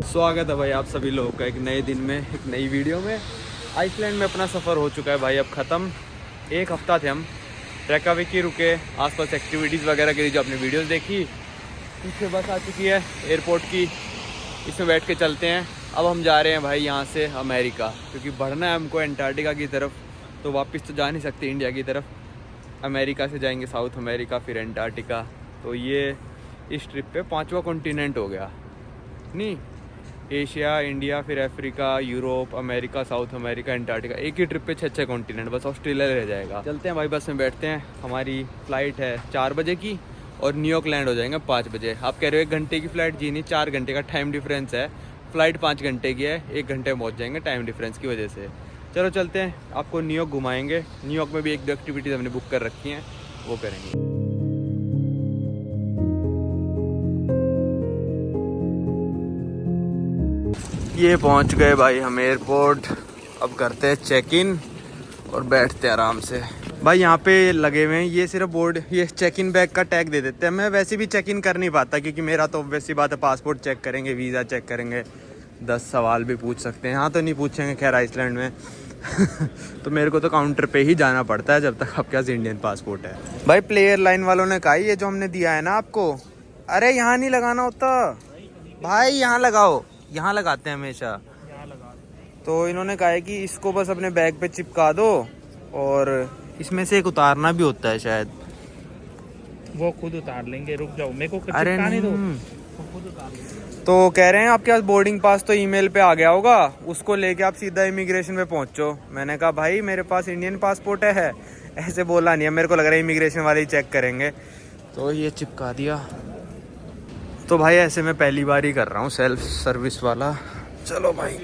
स्वागत है भाई आप सभी लोगों का एक नए दिन में, एक नई वीडियो में। आइसलैंड में अपना सफ़र हो चुका है भाई अब ख़त्म। एक हफ़्ता थे हम रेकाविक रुके, आसपास एक्टिविटीज़ वगैरह के लिए जो आपने वीडियोस देखी। पीछे बस आ चुकी है एयरपोर्ट की, इसमें बैठ के चलते हैं। अब हम जा रहे हैं भाई यहाँ से अमेरिका, क्योंकि बढ़ना है हमको एंटार्क्टिका की तरफ। तो वापस तो जा नहीं सकते इंडिया की तरफ, अमेरिका से जाएंगे साउथ अमेरिका, फिर एंटार्क्टिका। तो ये इस ट्रिप पे 5वां कॉन्टिनेंट हो गया। नहीं, एशिया, इंडिया, फिर Africa, Europe, America, south America, Antarctica, एक ही ट्रिप पे 6 कॉन्टिनेंट। बस ऑस्ट्रेलिया रह जाएगा। चलते हैं भाई, बस में बैठते हैं। हमारी फ़्लाइट है 4 बजे की और न्यूयॉर्क लैंड हो जाएंगे 5 बजे। आप कह रहे हो 1 घंटे की फ़्लाइट? जी नहीं, 4 घंटे का टाइम डिफरेंस है। फ़्लाइट 5 घंटे की है, 1 घंटे में पहुँच जाएंगे टाइम डिफरेंस की वजह से। चलो चलते हैं, आपको न्यूयॉर्क घुमाएंगे। न्यूयॉर्क में भी 1-2 एक्टिविटीज़ हमने बुक कर रखी हैं, वो करेंगे। ये पहुंच गए भाई हम एयरपोर्ट। अब करते हैं चेक इन और बैठते हैं आराम से। भाई यहाँ पे लगे हुए हैं ये सिर्फ बोर्ड, ये चेक इन बैग का टैग दे देते हैं। मैं वैसे भी चेक इन कर नहीं पाता, क्योंकि मेरा तो वैसी बात है, पासपोर्ट चेक करेंगे, वीज़ा चेक करेंगे, 10 सवाल भी पूछ सकते हैं। यहाँ तो नहीं पूछेंगे खैर आइसलैंड में तो मेरे को तो काउंटर पे ही जाना पड़ता है जब तक आपके पास इंडियन पासपोर्ट है। भाई प्लेयर लाइन वालों ने कहा ये जो हमने दिया है ना आपको, अरे यहाँ नहीं लगाना होता भाई, यहाँ लगाओ, यहाँ लगाते हैं हमेशा। तो इन्होंने कहा है कि इसको बस अपने बैग पे चिपका दो, और इसमें से एक उतारना भी होता है शायद। वो खुद उतार लेंगे, रुक जाओ, मेरे को अरे नहीं दो, नहीं, वो खुद उतार लेंगे। तो कह रहे हैं आपके पास बोर्डिंग पास तो ईमेल पे आ गया होगा, उसको लेके आप सीधा इमिग्रेशन पे पहुंचो। मैंने कहा भाई मेरे पास इंडियन पासपोर्ट है, ऐसे बोला नहीं है। मेरे को लग रहा है इमिग्रेशन वाले ही चेक करेंगे। तो ये चिपका दिया। तो भाई ऐसे मैं पहली बार ही कर रहा हूँ सेल्फ सर्विस वाला। चलो भाई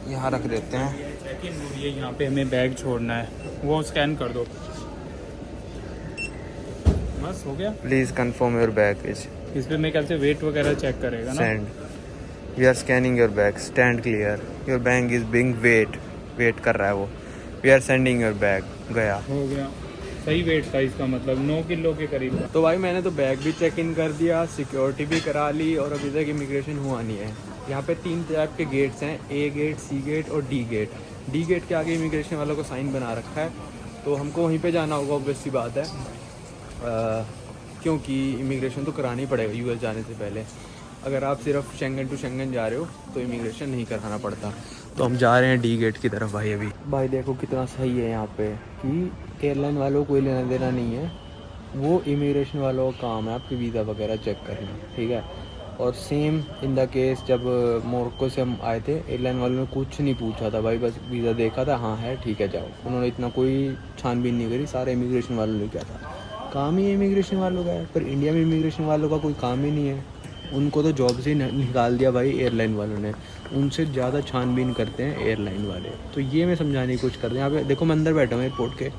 यहाँ रख देते हैं। चेक इन हो रही है, यहाँ पे हमें बैग छोड़ना है, वो स्कैन कर दो, बस हो गया। Please confirm your baggage. इस पे मेरे ख्याल से वेट वगैरह चेक करेगा ना। Send, we are scanning your bag, stand clear, your bag is being wait कर रहा है वो। We are sending your bag. गया, हो गया, सही वेट था इसका मतलब 9 किलो के करीब था। तो भाई मैंने तो बैग भी चेक इन कर दिया, सिक्योरिटी भी करा ली, और अभी तक इमिग्रेशन हुआ नहीं है। यहाँ पे 3 टाइप के गेट्स हैं, ए गेट, सी गेट और डी गेट। डी गेट के आगे इमिग्रेशन वालों को साइन बना रखा है, तो हमको वहीं पे जाना होगा, ऑब्वियस सी बात है। क्योंकि इमिग्रेशन तो करानी पड़ेगा यूएस जाने से पहले। अगर आप सिर्फ शेंगन टू शेंगन जा रहे हो तो इमिग्रेशन नहीं कराना पड़ता। तो हम जा रहे हैं डी गेट की तरफ भाई अभी। भाई देखो कितना सही है यहाँ पे कि एयरलाइन वालों को कोई लेना देना नहीं है, वो इमिग्रेशन वालों का काम है आपके वीज़ा वगैरह चेक करना, ठीक है। और सेम इन द केस जब मोरक्को से हम आए थे, एयरलाइन वालों ने कुछ नहीं पूछा था भाई, बस वीज़ा देखा था, हाँ है ठीक है जाओ। उन्होंने इतना कोई छानबीन नहीं करी, सारे इमिग्रेशन वालों ने क्या था, काम ही इमिग्रेशन वालों का है। पर इंडिया में इमिग्रेशन वालों का कोई काम ही नहीं है, उनको तो जॉब से निकाल दिया भाई एयरलाइन वालों ने। उनसे ज़्यादा छानबीन करते हैं एयरलाइन वाले। तो ये मैं समझाने की कोशिश कर रहा हूँ। यहाँ पे देखो मैं अंदर बैठा हूँ एयरपोर्ट के,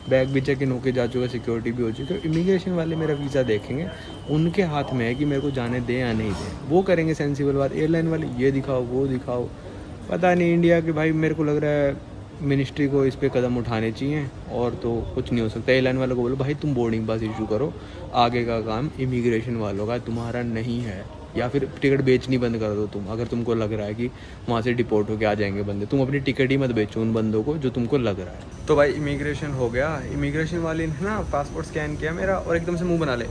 बैग भी चेक इन होके जा चुका, सिक्योरिटी भी हो चुकी है। तो इमिग्रेशन वाले मेरा वीज़ा देखेंगे, उनके हाथ में है कि मेरे को जाने दें या नहीं दें, वो करेंगे सेंसिबल बात। एयरलाइन वाले ये दिखाओ वो दिखाओ, पता नहीं इंडिया के भाई, मेरे को लग रहा है मिनिस्ट्री को इस पे कदम उठाने चाहिए, और तो कुछ नहीं हो सकता। एयरलाइन वालों को बोलो भाई तुम बोर्डिंग पास इशू करो, आगे का काम इमिग्रेशन वालों का, तुम्हारा नहीं है। या फिर टिकट बेचनी बंद कर दो तुम, अगर तुमको लग रहा है कि वहाँ से डिपोर्ट होके आ जाएंगे बंदे, तुम अपनी टिकट ही मत बेचो उन बंदों को जो तुमको लग रहा है। तो भाई इमिग्रेशन हो गया। इमिग्रेशन वाले ने ना पासपोर्ट स्कैन किया मेरा, और एकदम से मुँह बना ले।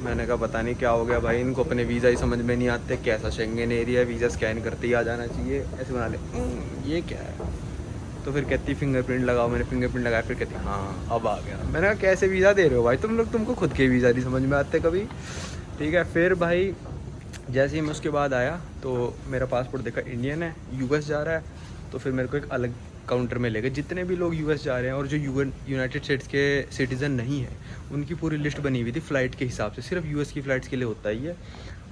मैंने कहा पता नहीं क्या हो गया भाई, इनको अपने वीज़ा ही समझ में नहीं आते, कैसा शेंगेन एरिया है, वीज़ा स्कैन करते ही आ जाना चाहिए, ऐसे बना ले। ये क्या है? तो फिर कहती फिंगरप्रिंट लगाओ, मैंने फिंगरप्रिंट लगाया, फिर कहती हाँ अब आ गया। मैंने कहा कैसे वीज़ा दे रहे हो भाई तुम लोग, तुमको खुद के वीज़ा नहीं समझ में आते कभी, ठीक है। फिर भाई जैसे ही मैं उसके बाद आया तो मेरा पासपोर्ट देखा इंडियन है, यूएस जा रहा है, तो फिर मेरे को एक अलग काउंटर में ले गए। जितने भी लोग यूएस जा रहे हैं और जो यूनाइटेड स्टेट्स के सिटीज़न नहीं है, उनकी पूरी लिस्ट बनी हुई थी फ़्लाइट के हिसाब से। सिर्फ यूएस की फ़्लाइट्स के लिए होता ही है।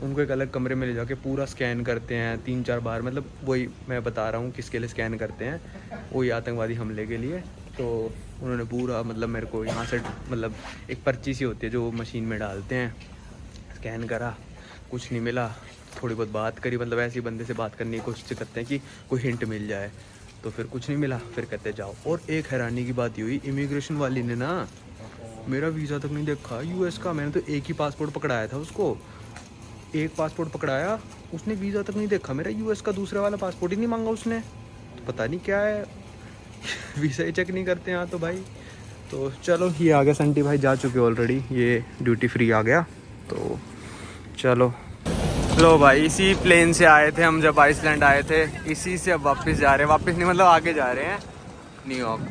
उनको एक अलग कमरे में ले जाके पूरा स्कैन करते हैं 3-4 बार, मतलब वही मैं बता रहा हूँ किसके लिए स्कैन करते हैं, वही आतंकवादी हमले के लिए। तो उन्होंने पूरा मतलब मेरे को यहाँ से मतलब एक पर्ची सी होती है जो मशीन में डालते हैं, स्कैन करा, कुछ नहीं मिला। थोड़ी बहुत बात करी, मतलब ऐसे बंदे से बात करने की कोशिश करते हैं कि कोई हिंट मिल जाए, तो फिर कुछ नहीं मिला, फिर कहते जाओ। और एक हैरानी की बात ये हुई, इमिग्रेशन वाली ने ना मेरा वीज़ा तक नहीं देखा यूएस का। मैंने तो एक ही पासपोर्ट पकड़ाया था उसको, एक पासपोर्ट पकड़ाया, उसने वीज़ा तक नहीं देखा मेरा यूएस का, दूसरे वाला पासपोर्ट ही नहीं मांगा उसने। तो पता नहीं क्या है वीज़ा ही चेक नहीं करते यहाँ तो भाई। तो चलो ये आ गया, संटी भाई जा चुके ऑलरेडी, ये ड्यूटी फ्री आ गया। तो चलो लो भाई, इसी प्लेन से आए थे हम जब आइसलैंड आए थे, इसी से अब वापस जा रहे हैं, वापस नहीं मतलब आगे जा रहे हैं न्यूयॉर्क।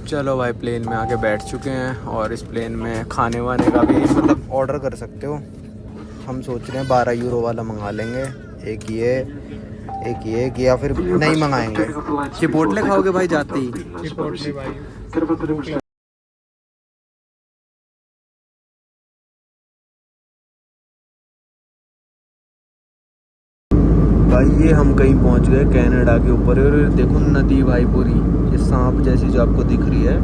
चलो भाई प्लेन में आके बैठ चुके हैं और इस प्लेन में खाने वाने का भी मतलब ऑर्डर कर सकते हो। हम सोच रहे हैं 12 यूरो वाला मंगा लेंगे, एक ये या फिर नहीं मंगाएंगे। चिपोटले खाओगे भाई जाते ही? चिपोटले भाई भाई ये हम कहीं पहुंच गए कनाडा के ऊपर, और देखो नदी भाई पूरी, ये सांप जैसी जो आपको दिख रही है,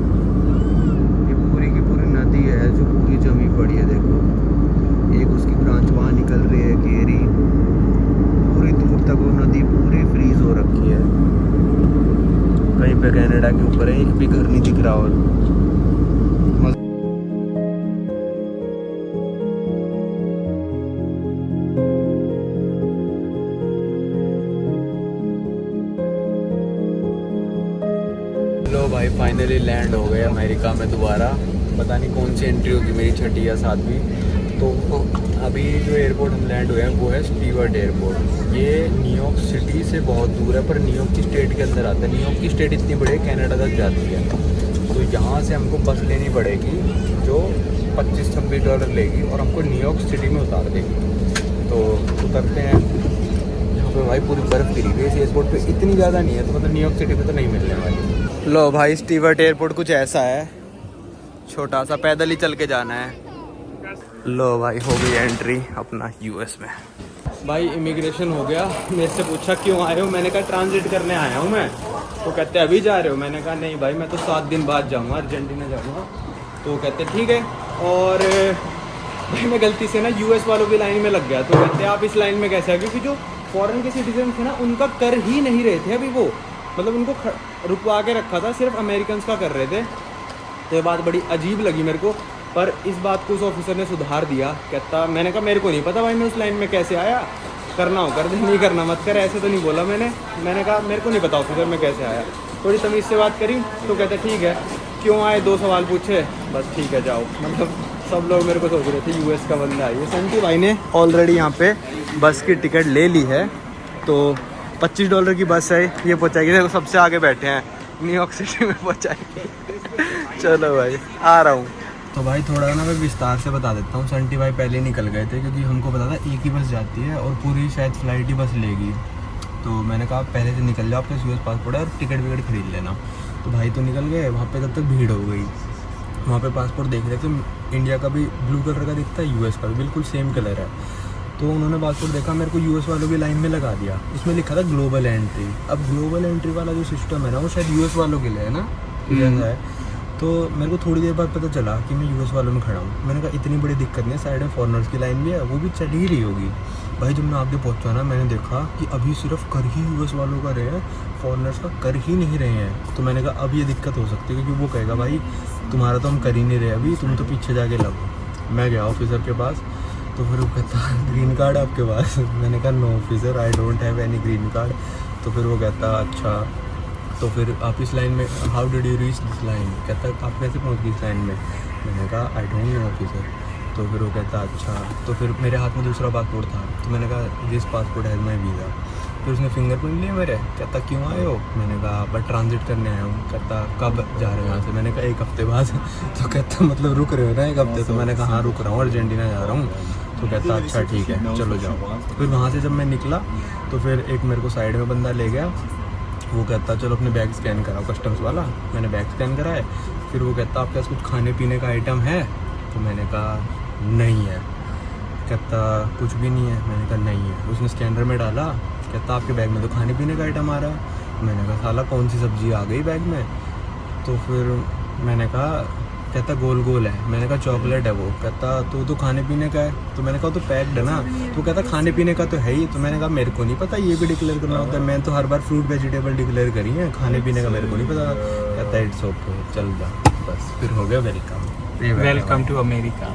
ये पूरी की पूरी नदी है जो पूरी जमी पड़ी है। देखो एक उसकी ब्रांच वहाँ निकल रही है गहरी, पूरी दूर तक वो नदी पूरी फ्रीज हो रखी है। कहीं पे कनाडा के ऊपर है, एक भी घर नहीं दिख रहा। और लो भाई फाइनली लैंड हो गए अमेरिका में दोबारा। पता नहीं कौन सी एंट्री होगी मेरी, छठी या सातवीं। तो अभी जो एयरपोर्ट हम लैंड हुए हैं वो है स्टीवर्ट एयरपोर्ट। ये न्यूयॉर्क सिटी से बहुत दूर है, पर न्यूयॉर्क की स्टेट के अंदर आता है। न्यूयॉर्क की स्टेट इतनी बड़ी है, कनाडा तक जाती है। तो यहाँ से हमको बस लेनी पड़ेगी जो $25-26 लेगी और हमको न्यूयॉर्क सिटी में उतार देगी। तो उतरते हैं। यहाँ पे भाई पूरी बर्फ़ गिरी हुई है इस एयरपोर्ट पे, इतनी ज़्यादा नहीं है, तो मतलब न्यूयॉर्क सिटी में तो नहीं मिलने वाली। लो भाई स्टीवर्ट एयरपोर्ट कुछ ऐसा है, छोटा सा, पैदल ही चल के जाना है। लो भाई हो गई एंट्री अपना यूएस में। भाई इमिग्रेशन हो गया। मेरे से पूछा क्यों आए हो, मैंने कहा ट्रांजिट करने आया हूँ मैं। तो कहते अभी जा रहे हो? मैंने कहा नहीं भाई मैं तो 7 दिन बाद जाऊँगा, अर्जेंटीना जाऊँगा। तो कहते ठीक है। और भाई मैं गलती से ना यूएस वालों की लाइन में लग गया। तो कहते आप इस लाइन में कैसे आ, क्योंकि जो फॉरेन के सिटीजन थे ना उनका कर ही नहीं रहे थे अभी वो, मतलब उनको रुकवा के रखा था, सिर्फ अमेरिकन का कर रहे थे। तो ये बात बड़ी अजीब लगी मेरे को, पर इस बात को उस ऑफिसर ने सुधार दिया। कहता, मैंने कहा मेरे को नहीं पता भाई मैं उस लाइन में कैसे आया, करना हो कर दे, नहीं करना मत कर, ऐसे तो नहीं बोला मैंने कहा मेरे को नहीं पता ऑफिसर मैं कैसे आया। थोड़ी तमीज़ से बात करी तो कहते ठीक है, क्यों आए, 2 सवाल पूछे, बस ठीक है जाओ। मतलब सब लोग मेरे को सोच रहे थे यूएस का बंदा है। ये संटी भाई ने ऑलरेडी यहाँ पे बस की टिकट ले ली है, तो $25 की बस है, ये पहुँचाएगी। देखो सबसे आगे बैठे हैं, न्यूयॉर्क सिटी में पहुँचाएगी। चलो भाई आ रहा हूँ। तो भाई थोड़ा ना मैं विस्तार से बता देता हूँ। संटी भाई पहले ही निकल गए थे, क्योंकि हमको पता था एक ही बस जाती है और पूरी शायद फ्लाइट ही बस लेगी। तो मैंने कहा पहले से निकल जाओ, आपके यूएस पासपोर्ट है और टिकट विकट खरीद लेना। तो भाई तो निकल गए, वहाँ पे तब तक भीड़ हो गई। वहाँ पे पासपोर्ट देख रहे थे, इंडिया का भी ब्लू कलर का दिखता है, यूएस का भी बिल्कुल सेम कलर है। तो उन्होंने पासपोर्ट देखा, मेरे को यूएस वालों की लाइन में लगा दिया। इसमें लिखा था ग्लोबल एंट्री। अब ग्लोबल एंट्री वाला जो सिस्टम है ना, वो शायद यूएस वालों के लिए है ना, जैसा है। तो मेरे को थोड़ी देर बाद पता चला कि मैं यूएस वालों में खड़ा हूँ। मैंने कहा इतनी बड़ी दिक्कत नहीं है, साइड में फॉरनर्स की लाइन भी है, वो भी चल ही रही होगी। भाई जब मैं आगे पहुँचा ना, मैंने देखा कि अभी सिर्फ कर ही यूएस वालों का रहे हैं, फॉरनर्स का कर ही नहीं रहे हैं। तो मैंने कहा अब ये दिक्कत हो सकती है, क्योंकि वो कहेगा भाई तुम्हारा तो हम कर ही नहीं रहे अभी, तुम तो पीछे जाके लगो। मैं गया ऑफिसर के पास, तो फिर वो कहता ग्रीन कार्ड आपके पास? मैंने कहा no officer, I don't have any green card. तो फिर वो कहता अच्छा, तो फिर आप इस लाइन में, how did you reach this line? कहता आप कैसे पहुंच गई इस लाइन में? मैंने कहा आई डोंट नो ऑफिसर। तो फिर वो कहता अच्छा। तो फिर मेरे हाथ में दूसरा पासपोर्ट था, तो मैंने कहा this passport has my visa. फिर उसने फिंगरप्रिंट लिए मेरे। कहता क्यों आए हो? मैंने कहा बट ट्रांजिट करने आया हूँ। कहता कब जा रहे हो यहाँ से? मैंने कहा 1 हफ्ते बाद। तो कहता मतलब रुक रहे हो ना 1 हफ्ते? तो मैंने कहा हाँ रुक रहा हूँ, अर्जेंटीना जा रहा हूँ। तो कहता अच्छा ठीक है चलो जाओ। फिर वहाँ से जब मैं निकला तो फिर एक मेरे को साइड में बंदा ले गया। वो कहता चलो अपने बैग स्कैन कराओ, कस्टम्स वाला। मैंने बैग स्कैन कराए। फिर वो कहता आपके पास कुछ खाने पीने का आइटम है? तो मैंने कहा नहीं है। कहता कुछ भी नहीं है? मैंने कहा नहीं है। उसने स्कैनर में डाला, कहता आपके बैग में तो खाने पीने का आइटम आ रहा है। मैंने कहा साला कौन सी सब्ज़ी आ गई बैग में? तो फिर मैंने कहा कहता गोल गोल है। मैंने कहा चॉकलेट है वो। कहता तो खाने पीने का है। तो मैंने कहा तो पैक्ड है ना। तो कहता खाने पीने का तो है ही। तो मैंने कहा मेरे को नहीं पता ये भी डिक्लेयर करना होता है, मैं तो हर बार फ्रूट वेजिटेबल डिक्लेयर करी है, खाने पीने का मेरे को नहीं पता। कहता इट्स ओके चल जा बस। फिर हो गया वेलकम टू अमेरिका।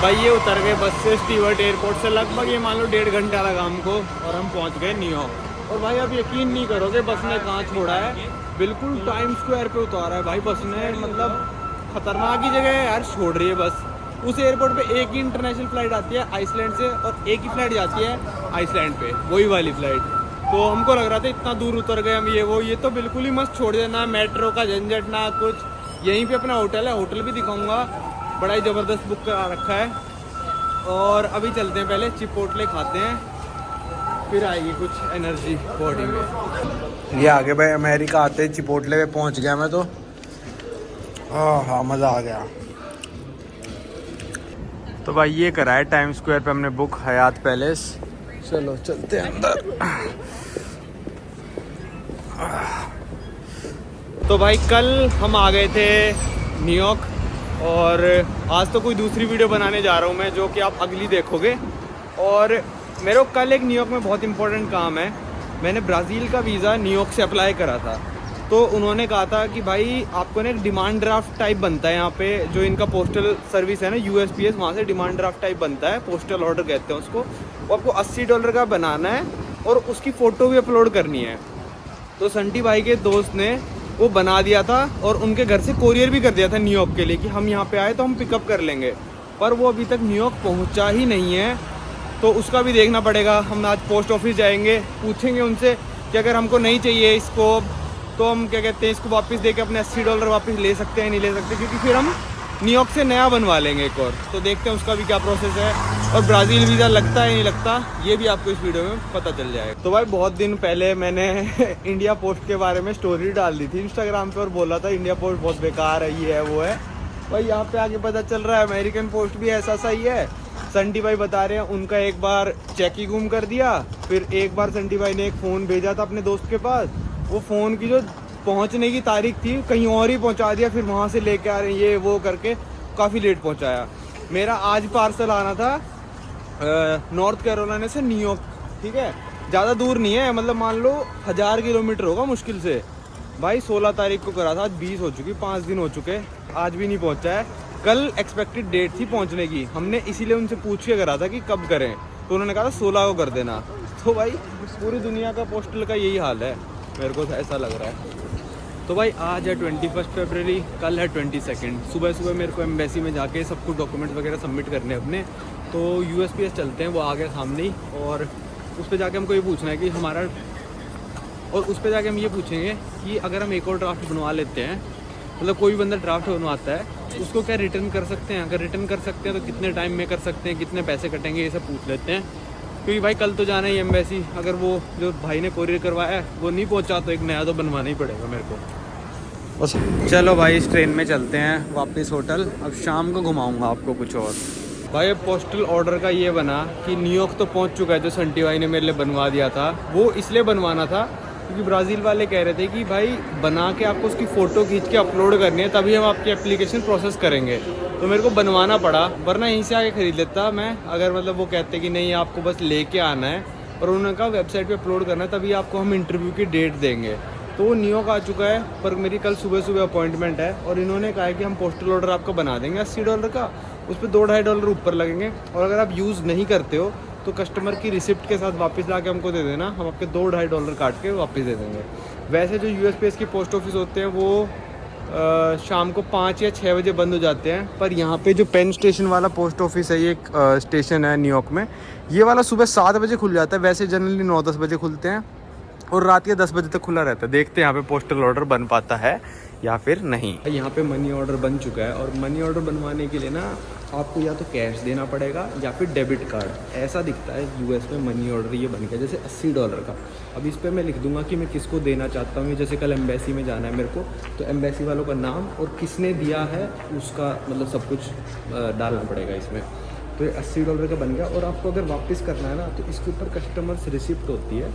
भाई ये उतर गए बस से स्टीवर्ट एयरपोर्ट से, लगभग ये मान लो 1.5 घंटा लगा हमको और हम पहुंच गए न्यूयॉर्क। और भाई आप यकीन नहीं करोगे बस ने कहाँ छोड़ा है, बिल्कुल टाइम स्क्वायर पे उतारा है भाई बस ने। मतलब खतरनाक ही जगह है यार, छोड़ रही है बस। उस एयरपोर्ट पे एक ही इंटरनेशनल फ्लाइट आती है आइसलैंड से और एक ही फ्लाइट जाती है आइसलैंड पे, वही वाली फ्लाइट। तो हमको लग रहा था इतना दूर उतर गए हम, ये तो बिल्कुल ही मस्त छोड़ देना, मेट्रो का झंझट ना कुछ। यहीं पे अपना होटल है, होटल भी दिखाऊंगा, बड़ा ही ज़बरदस्त बुक करा रखा है। और अभी चलते हैं, पहले चिपोटले खाते हैं, फिर आएगी कुछ एनर्जी बॉडी में। ये आगे भाई अमेरिका आते चिपोटले पे पहुंच गया मैं तो। हाँ मज़ा आ गया। तो भाई ये करा है टाइम स्क्वायर पे हमने बुक, हयात पैलेस। चलो चलते हैं अंदर। तो भाई कल हम आ गए थे न्यूयॉर्क और आज तो कोई दूसरी वीडियो बनाने जा रहा हूँ मैं, जो कि आप अगली देखोगे। और मेरे को कल एक न्यूयॉर्क में बहुत इंपॉर्टेंट काम है। मैंने ब्राज़ील का वीज़ा न्यूयॉर्क से अप्लाई करा था, तो उन्होंने कहा था कि भाई आपको ना एक डिमांड ड्राफ्ट टाइप बनता है यहाँ पे, जो इनका पोस्टल सर्विस है ना USPS, वहाँ से डिमांड ड्राफ्ट टाइप बनता है, पोस्टल ऑर्डर कहते हैं उसको। वो आपको $80 का बनाना है और उसकी फ़ोटो भी अपलोड करनी है। तो संटी भाई के दोस्त ने वो बना दिया था और उनके घर से कोरियर भी कर दिया था न्यूयॉर्क के लिए कि हम यहाँ पे आए तो हम पिकअप कर लेंगे। पर वो अभी तक न्यूयॉर्क पहुँचा ही नहीं है, तो उसका भी देखना पड़ेगा। हम आज पोस्ट ऑफिस जाएंगे, पूछेंगे उनसे कि अगर हमको नहीं चाहिए इसको तो हम क्या कहते हैं इसको वापस दे के अपने $80 वापस ले सकते हैं, नहीं ले सकते, क्योंकि फिर हम न्यूयॉर्क से नया बनवा लेंगे एक और। तो देखते हैं उसका भी क्या प्रोसेस है और ब्राज़ील वीज़ा लगता है नहीं लगता, ये भी आपको इस वीडियो में पता चल जाएगा। तो भाई बहुत दिन पहले मैंने इंडिया पोस्ट के बारे में स्टोरी डाल दी थी इंस्टाग्राम पे और बोला था इंडिया पोस्ट बहुत बेकार है, ये है वो है। भाई यहाँ पे आके पता चल रहा है अमेरिकन पोस्ट भी ऐसा सही है। संटी भाई बता रहे हैं उनका एक बार चेक ही गुम कर दिया, फिर एक बार संटी भाई ने एक फ़ोन भेजा था अपने दोस्त के पास, वो फ़ोन की जो पहुंचने की तारीख थी कहीं और ही पहुंचा दिया, फिर वहाँ से लेके आ रहे हैं ये वो करके काफ़ी लेट पहुंचाया। मेरा आज पार्सल आना था नॉर्थ कैरोलिना से न्यूयॉर्क, ठीक है, ज़्यादा दूर नहीं है, मतलब मान लो 1000 किलोमीटर होगा मुश्किल से। भाई 16 तारीख को करा था, आज 20 हो चुकी, 5 दिन हो चुके, आज भी नहीं पहुंचा है। कल एक्सपेक्टेड डेट थी पहुंचने की, हमने इसीलिए उनसे पूछ के करा था कि कब करें, तो उन्होंने कहा था 16 को कर देना। तो भाई पूरी दुनिया का पोस्टल का यही हाल है, मेरे को ऐसा लग रहा है। तो भाई आज है 21 फरवरी, कल है 22। सुबह सुबह मेरे को एम्बेसी में जाके सब कुछ डॉक्यूमेंट्स वगैरह सबमिट करने अपने। तो USPS चलते हैं, वो आ गया सामने ही, और उस पर जाके हमको ये पूछना है कि हमारा, और उस पर जाके हम ये पूछेंगे कि अगर हम एक और ड्राफ्ट बनवा लेते हैं, मतलब कोई भी बंदा ड्राफ्ट बनवाता है उसको क्या रिटर्न कर सकते हैं, अगर रिटर्न कर सकते हैं तो कितने टाइम में कर सकते हैं, कितने पैसे कटेंगे, ये सब पूछ लेते हैं। क्योंकि भाई कल तो जाना ही एम्बेसी, अगर वो जो भाई ने कोरियर करवाया है वो नहीं पहुंचा तो एक नया तो बनवाना ही पड़ेगा मेरे को बस। चलो भाई इस ट्रेन में चलते हैं वापस होटल, अब शाम को घुमाऊंगा आपको कुछ और। भाई पोस्टल ऑर्डर का ये बना कि न्यूयॉर्क तो पहुंच चुका है, जो संटी भाई ने मेरे लिए बनवा दिया था, वो इसलिए बनवाना था क्योंकि ब्राज़ील वाले कह रहे थे कि भाई बना के आपको उसकी फ़ोटो खींच के अपलोड करनी है, तभी हम आपकी एप्लीकेशन प्रोसेस करेंगे। तो मेरे को बनवाना पड़ा, वरना यहीं से आके ख़रीद लेता मैं, अगर मतलब वो कहते कि नहीं आपको बस लेके आना है, और उन्होंने कहा वेबसाइट पे अपलोड करना है, तभी आपको हम इंटरव्यू की डेट देंगे। तो वो न्यूयॉर्क आ चुका है, पर मेरी कल सुबह सुबह अपॉइंटमेंट है, और इन्होंने कहा है कि हम पोस्टल ऑर्डर आपको बना देंगे $80 का, उस पर $2-2.5 ऊपर लगेंगे, और अगर आप यूज़ नहीं करते हो तो कस्टमर की रिसिप्ट के साथ वापस ला के हमको दे देना, हम आपके $2-2.5 काट के वापस दे देंगे। वैसे जो USPS के पोस्ट ऑफिस होते हैं वो शाम को 5 या 6 बजे बंद हो जाते हैं, पर यहाँ पे जो पेन स्टेशन वाला पोस्ट ऑफिस है, ये एक स्टेशन है न्यूयॉर्क में, ये वाला सुबह 7 बजे खुल जाता है। वैसे जनरली 9-10 बजे खुलते हैं और रात के 10 बजे तक खुला रहता है। देखते हैं यहाँ पे पोस्टल ऑर्डर बन पाता है या फिर नहीं। यहाँ पे मनी ऑर्डर बन चुका है, और मनी ऑर्डर बनवाने के लिए ना आपको या तो कैश देना पड़ेगा या फिर डेबिट कार्ड, ऐसा दिखता है US में मनी ऑर्डर ये बन गया, जैसे $80 का। अब इस पर मैं लिख दूंगा कि मैं किसको देना चाहता हूँ, जैसे कल एम्बेसी में जाना है मेरे को, तो एम्बेसी वालों का नाम और किसने दिया है उसका मतलब सब कुछ डालना पड़ेगा इसमें। तो ये $80 का बन गया, और आपको अगर वापस करना है ना तो इसके ऊपर कस्टमर्स रिसिप्ट होती है,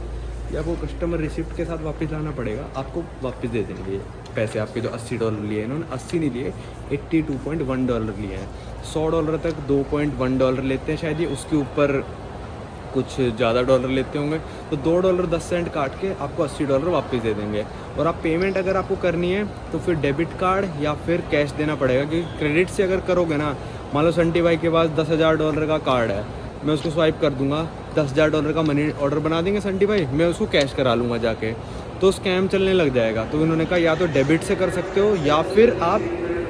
ये आपको कस्टमर रिसिप्ट के साथ वापस लाना पड़ेगा, आपको वापस दे देंगे ये पैसे आपके जो $80 लिए हैं। इन्होंने 80 नहीं लिए, $82.1 लिए हैं। $100 तक $2.1 लेते हैं शायद ये, उसके ऊपर कुछ ज़्यादा डॉलर लेते होंगे, तो $2.10 काट के आपको $80 वापस दे देंगे। और आप पेमेंट अगर आपको करनी है तो फिर डेबिट कार्ड या फिर कैश देना पड़ेगा, क्योंकि क्रेडिट से अगर करोगे ना, मान लो संटी भाई के पास $10,000 का कार्ड है, मैं उसको स्वाइप कर दूंगा, $10,000 का मनी ऑर्डर बना देंगे संटी भाई, मैं उसको कैश करा लूँगा जाके, तो स्कैम चलने लग जाएगा। तो उन्होंने कहा या तो डेबिट से कर सकते हो या फिर आप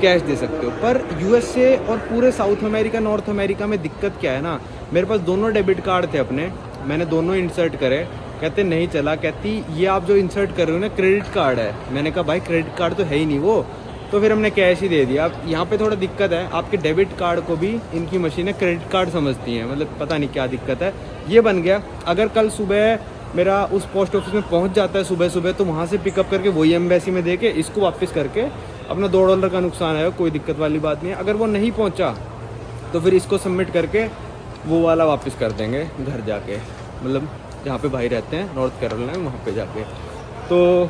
कैश दे सकते हो। पर यूएसए और पूरे साउथ अमेरिका, नॉर्थ अमेरिका में दिक्कत क्या है ना, मेरे पास दोनों डेबिट कार्ड थे अपने, मैंने दोनों इंसर्ट करे, कहते नहीं चला, कहती ये आप जो इंसर्ट कर रहे हो ना क्रेडिट कार्ड है। मैंने कहा भाई क्रेडिट कार्ड तो है ही नहीं वो, तो फिर हमने कैश ही दे दिया। अब यहाँ पे थोड़ा दिक्कत है, आपके डेबिट कार्ड को भी इनकी मशीनें क्रेडिट कार्ड समझती हैं, मतलब पता नहीं क्या दिक्कत है। ये बन गया, अगर कल सुबह मेरा उस पोस्ट ऑफिस में पहुँच जाता है सुबह सुबह, तो वहाँ से पिकअप करके वही एम्बेसी में दे के इसको वापस करके अपना $2 का नुकसान है, कोई दिक्कत वाली बात नहीं है। अगर वो नहीं पहुँचा तो फिर इसको सबमिट करके वो वाला वापस कर देंगे घर जाके, मतलब जहाँ पे भाई रहते हैं नॉर्थ कैरोलिना में, वहाँ पे जाके। तो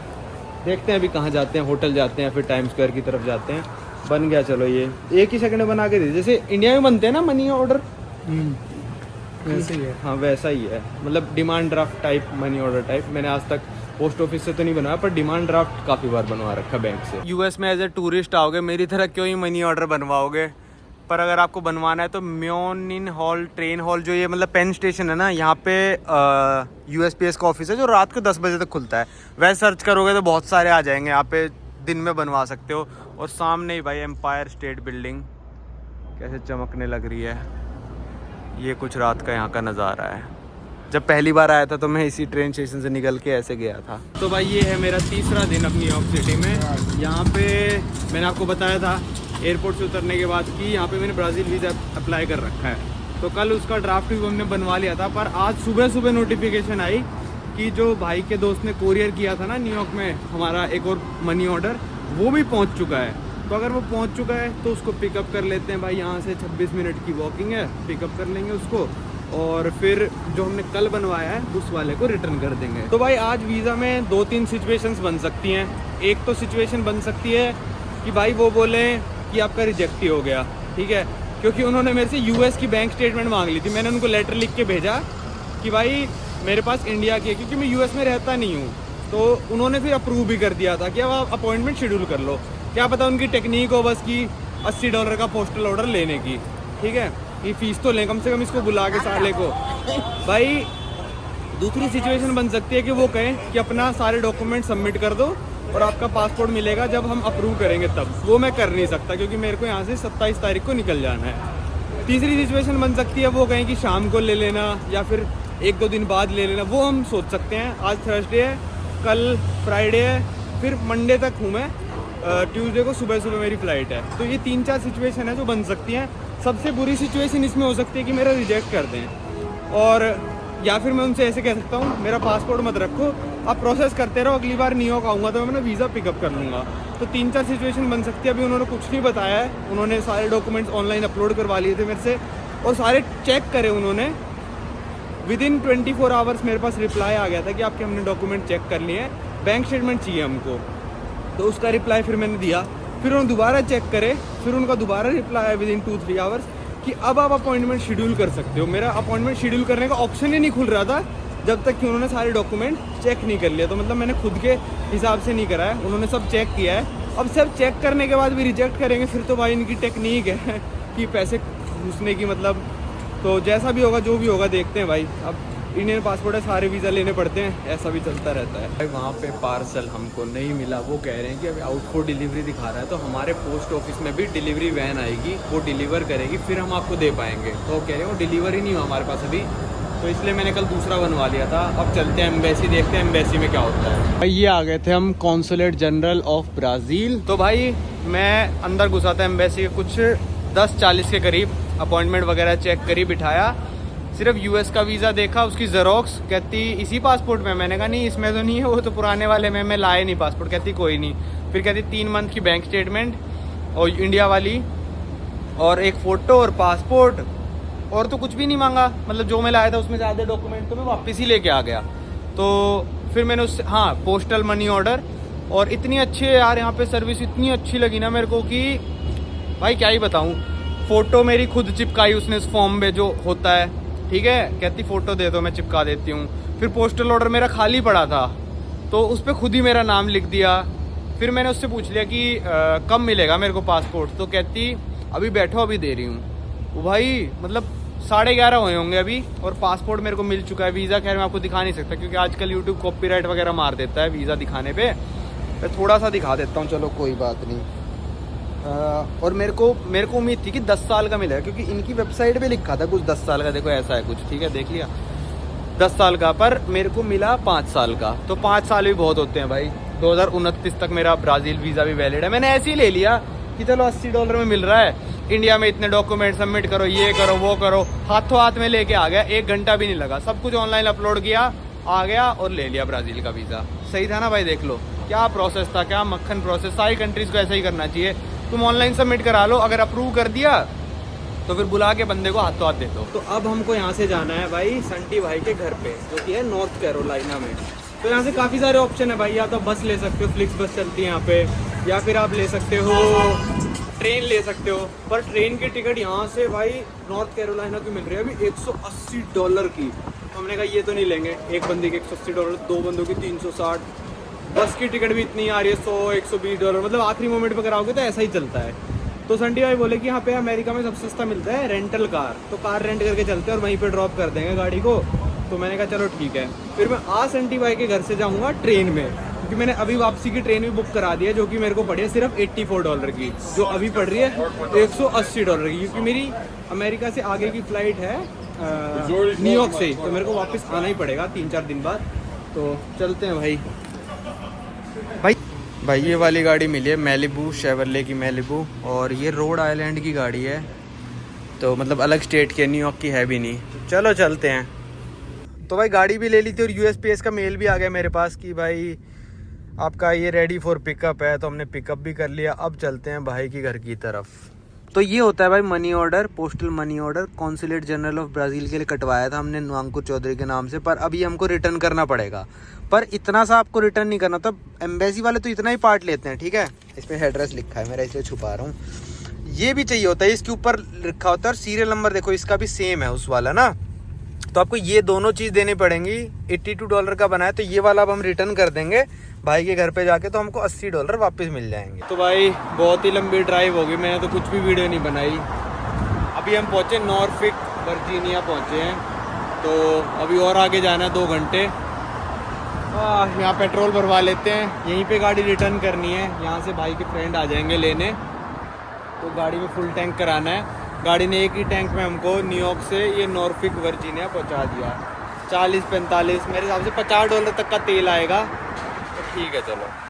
देखते हैं अभी कहाँ जाते हैं, होटल जाते हैं, फिर टाइम स्क्वायर की तरफ जाते हैं। बन गया, चलो ये एक ही सेकंड में बना के दे, जैसे इंडिया में बनते हैं ना मनी ऑर्डर, वैसे ही है। हाँ वैसा ही है, मतलब demand draft type, money order type. मैंने आज तक पोस्ट ऑफिस से तो नहीं बनवाया, पर डिमांड ड्राफ्ट काफ़ी बार बनवा रखा बैंक से। यूएस में एज ए टूरिस्ट आओगे, मेरी तरह क्यों ही मनी ऑर्डर बनवाओगे, पर अगर आपको बनवाना है तो म्योनिन हॉल ट्रेन हॉल, जो ये मतलब पेन स्टेशन है ना, यहाँ पे यूएसपीएस का ऑफिस है जो रात को 10 बजे तक खुलता है। वैसे सर्च करोगे तो बहुत सारे आ जाएंगे, यहाँ पे दिन में बनवा सकते हो। और सामने ही भाई एम्पायर स्टेट बिल्डिंग कैसे चमकने लग रही है, ये कुछ रात का यहाँ का नज़ारा है। जब पहली बार आया था तो मैं इसी ट्रेन स्टेशन से निकल के ऐसे गया था। तो भाई ये है मेरा तीसरा दिन अब न्यूयॉर्क सिटी में। यहाँ पे मैंने आपको बताया था एयरपोर्ट से उतरने के बाद कि यहाँ पे मैंने ब्राज़ील वीज़ा अप्लाई कर रखा है, तो कल उसका ड्राफ्ट भी हमने बनवा लिया था। पर आज सुबह सुबह नोटिफिकेशन आई कि जो भाई के दोस्त ने कोरियर किया था ना न्यूयॉर्क में हमारा एक और मनी ऑर्डर, वो भी पहुँच चुका है। तो अगर वो पहुँच चुका है तो उसको पिकअप कर लेते हैं भाई, यहाँ से 26 मिनट की वॉकिंग है, पिकअप कर लेंगे उसको, और फिर जो हमने कल बनवाया है उस वाले को रिटर्न कर देंगे। तो भाई आज वीज़ा में 2-3 सिचुएशंस बन सकती हैं। एक तो सिचुएशन बन सकती है कि भाई वो बोले कि आपका रिजेक्ट ही हो गया, ठीक है, क्योंकि उन्होंने मेरे से यूएस की बैंक स्टेटमेंट मांग ली थी। मैंने उनको लेटर लिख के भेजा कि भाई मेरे पास इंडिया की है, क्योंकि मैं यूएस में रहता नहीं हूँ। तो उन्होंने फिर अप्रूव भी कर दिया था कि अब आप अपॉइंटमेंट शेड्यूल कर लो। क्या पता उनकी टेक्निक हो बस की $80 का पोस्टल ऑर्डर लेने की, ठीक है, ये फीस तो लें कम से कम इसको बुला के साले को। भाई दूसरी सिचुएशन बन सकती है कि वो कहें कि अपना सारे डॉक्यूमेंट सबमिट कर दो और आपका पासपोर्ट मिलेगा जब हम अप्रूव करेंगे तब। वो मैं कर नहीं सकता क्योंकि मेरे को यहाँ से 27 तारीख को निकल जाना है। तीसरी सिचुएशन बन सकती है वो कहें कि शाम को ले लेना या फिर 1-2 दिन बाद ले लेना, वो हम सोच सकते हैं। आज थर्सडे है, कल फ्राइडे है, फिर मंडे तक हूँ मैं, ट्यूसडे को सुबह सुबह मेरी फ़्लाइट है। तो ये 3-4 सिचुएशन है जो बन सकती हैं। सबसे बुरी सिचुएशन इसमें हो सकती है कि मेरा रिजेक्ट कर दें, और या फिर मैं उनसे ऐसे कह सकता हूँ मेरा पासपोर्ट मत रखो, आप प्रोसेस करते रहो, अगली बार न्यूयॉर्क आऊँगा तो मैं अपना वीज़ा पिकअप कर लूँगा। तो 3-4 सिचुएशन बन सकती है। अभी उन्होंने कुछ नहीं बताया है, उन्होंने सारे डॉक्यूमेंट्स ऑनलाइन अपलोड करवा लिए थे मेरे से और सारे चेक करे उन्होंने। विदिन 24 आवर्स मेरे पास रिप्लाई आ गया था कि आपके हमने डॉक्यूमेंट चेक कर लिए हैं, बैंक स्टेटमेंट चाहिए हमको। तो उसका रिप्लाई फिर मैंने दिया, फिर उन्होंने दोबारा चेक करे, फिर उनका दोबारा रिप्लाई आया विदिन 2-3 आवर्स कि अब आप अपॉइंटमेंट शेड्यूल कर सकते हो। मेरा अपॉइंटमेंट शेड्यूल करने का ऑप्शन ही नहीं खुल रहा था जब तक कि उन्होंने सारे डॉक्यूमेंट चेक नहीं कर लिया। तो मतलब मैंने खुद के हिसाब से नहीं करा है, उन्होंने सब चेक किया है। अब सब चेक करने के बाद भी रिजेक्ट करेंगे फिर तो भाई इनकी टेक्निक है कि पैसे घुसने की, मतलब तो जैसा भी होगा जो भी होगा देखते हैं भाई। अब इंडियन पासपोर्ट है, सारे वीज़ा लेने पड़ते हैं, ऐसा भी चलता रहता है भाई। वहाँ पे पार्सल हमको नहीं मिला, वो कह रहे हैं कि अभी आउट फॉर डिलीवरी दिखा रहा है, तो हमारे पोस्ट ऑफिस में भी डिलीवरी वैन आएगी, वो डिलीवर करेगी, फिर हम आपको दे पाएंगे। तो कह रहे हैं वो डिलीवरी नहीं हुआ हमारे पास अभी, तो इसलिए मैंने कल दूसरा बनवा लिया था। अब चलते हैं एम्बेसी, देखते हैं एम्बेसी में क्या होता है। भाई ये आ गए थे हम कॉन्सुलेट जनरल ऑफ ब्राज़ील। तो भाई मैं अंदर घुसा था एम्बेसी के कुछ 10:40 के करीब, अपॉइंटमेंट वगैरह चेक करी, बिठाया, सिर्फ यूएस का वीज़ा देखा, उसकी ज़ेरोक्स, कहती इसी पासपोर्ट में। मैंने कहा नहीं इसमें तो नहीं है, वो तो पुराने वाले में मैं लाए नहीं पासपोर्ट। कहती कोई नहीं, फिर कहती 3 मंथ की बैंक स्टेटमेंट और इंडिया वाली, और एक फ़ोटो और पासपोर्ट, और तो कुछ भी नहीं मांगा। मतलब जो मैं लाया था उसमें ज़्यादा डॉक्यूमेंट तो मैं वापस ही लेके आ गया। तो फिर मैंने उससे हाँ पोस्टल मनी ऑर्डर, और इतनी अच्छी है यार यहाँ पे सर्विस, इतनी अच्छी लगी ना मेरे को कि भाई क्या ही बताऊँ। फ़ोटो मेरी खुद चिपकाई उसने इस फॉर्म में जो होता है, ठीक है, कहती फ़ोटो दे दो मैं चिपका देती हूँ। फिर पोस्टल ऑर्डर मेरा खाली पड़ा था तो उस पर खुद ही मेरा नाम लिख दिया। फिर मैंने उससे पूछ लिया कि कब मिलेगा मेरे को पासपोर्ट, तो कहती अभी बैठो अभी दे रही हूँ। वो भाई मतलब 11:30 हुए होंगे अभी और पासपोर्ट मेरे को मिल चुका है। वीज़ा खैर मैं आपको दिखा नहीं सकता क्योंकि आजकल यूट्यूब कॉपीराइट वगैरह मार देता है वीज़ा दिखाने पे। मैं थोड़ा सा दिखा देता हूँ, चलो कोई बात नहीं। और मेरे को उम्मीद थी कि 10 साल का मिलेगा क्योंकि इनकी वेबसाइट पे लिखा था कुछ 10 साल का, देखो ऐसा है कुछ, ठीक है देख लिया 10 साल का, पर मेरे को मिला 5 साल का। तो 5 साल भी बहुत होते हैं भाई। 2029 तक मेरा ब्राज़ील वीज़ा भी वैलिड है। मैंने ऐसे ही ले लिया कि चलो $80 में मिल रहा है, इंडिया में इतने डॉक्यूमेंट सबमिट करो, ये करो वो करो, हाथों हाथ में लेके आ गया। 1 घंटा भी नहीं लगा, सब कुछ ऑनलाइन अपलोड किया, आ गया और ले लिया ब्राज़ील का वीज़ा। सही था ना भाई, देख लो क्या प्रोसेस था, क्या मक्खन प्रोसेस। सारी कंट्रीज़ को ऐसा ही करना चाहिए, तुम ऑनलाइन सबमिट करा लो, अगर अप्रूव कर दिया तो फिर बुला के बंदे को हाथों हाथ दे दो। तो अब हमको यहाँ से जाना है भाई संटी भाई के घर पे, जो कि है नॉर्थ कैरोलिना में। तो यहाँ से काफ़ी सारे ऑप्शन है भाई, या तो बस ले सकते हो, फ्लिक्स बस चलती है यहाँ पे, या फिर आप ले सकते हो ट्रेन ले सकते हो। पर ट्रेन की टिकट यहाँ से भाई नॉर्थ कैरोलिना की मिल रही है अभी $180 की। तो हमने कहा ये तो नहीं लेंगे, एक बंदे के $180, 2 बंदों की 360, बस की टिकट भी इतनी आ रही है $100-120, मतलब आखिरी मोमेंट पर कराओगे तो ऐसा ही चलता है। तो संटी भाई बोले कि यहाँ पे अमेरिका में सबसे सस्ता मिलता है रेंटल कार, तो कार रेंट करके चलते हैं और वहीं पे ड्रॉप कर देंगे गाड़ी को। तो मैंने कहा चलो ठीक है। फिर मैं आज संटी भाई के घर से जाऊँगा ट्रेन में, क्योंकि मैंने अभी वापसी की ट्रेन भी बुक करा दी है, जो कि मेरे को पड़ी है सिर्फ $84 की, जो अभी पड़ रही है $180 की, क्योंकि मेरी अमेरिका से आगे की फ़्लाइट है न्यूयॉर्क से, तो मेरे को वापस आना ही पड़ेगा 3-4 दिन बाद। तो चलते हैं भाई। भाई ये वाली गाड़ी मिली है मैलिबू, शेवरले की मैलिबू, और ये रोड आइलैंड की गाड़ी है, तो मतलब अलग स्टेट की, न्यूयॉर्क की है भी नहीं। चलो चलते हैं। तो भाई गाड़ी भी ले ली थी और यूएसपीएस का मेल भी आ गया मेरे पास कि भाई आपका ये रेडी फॉर पिकअप है, तो हमने पिकअप भी कर लिया। अब चलते हैं भाई की घर की तरफ। तो ये होता है भाई money order, postal money order. Consulate general of Brazil के लिए कटवाया था हमने नुआंकुर चौधरी के नाम से, पर अभी हमको रिटर्न करना पड़ेगा। पर इतना सा आपको रिटर्न नहीं करना, तब एम्बेसी वाले तो इतना ही पार्ट लेते हैं, ठीक है। इसमें एड्रेस लिखा है मेरा, इसलिए छुपा रहा हूँ। ये भी चाहिए होता है, इसके ऊपर लिखा होता है, और सीरियल नंबर देखो इसका भी सेम है उस वाला ना। तो आपको ये दोनों चीज़ देनी पड़ेंगी। $82 का बना है, तो ये वाला अब हम रिटर्न कर देंगे भाई के घर पे जाके, तो हमको $80 वापस मिल जाएंगे। तो भाई बहुत ही लंबी ड्राइव होगी, मैंने तो कुछ भी वीडियो नहीं बनाई। अभी हम पहुँचे नॉर्फिक वर्जीनिया पहुँचे हैं, तो अभी और आगे जाना है 2 घंटे। यहाँ पेट्रोल भरवा लेते हैं, यहीं पे गाड़ी रिटर्न करनी है। यहाँ से भाई के फ्रेंड आ जाएंगे लेने, तो गाड़ी में फुल टैंक कराना है। गाड़ी ने एक ही टैंक में हमको न्यूयॉर्क से ये नॉर्फिक वर्जीनिया पहुँचा दिया। 40-45 मेरे हिसाब से $50 तक का तेल आएगा, तो ठीक है चलो।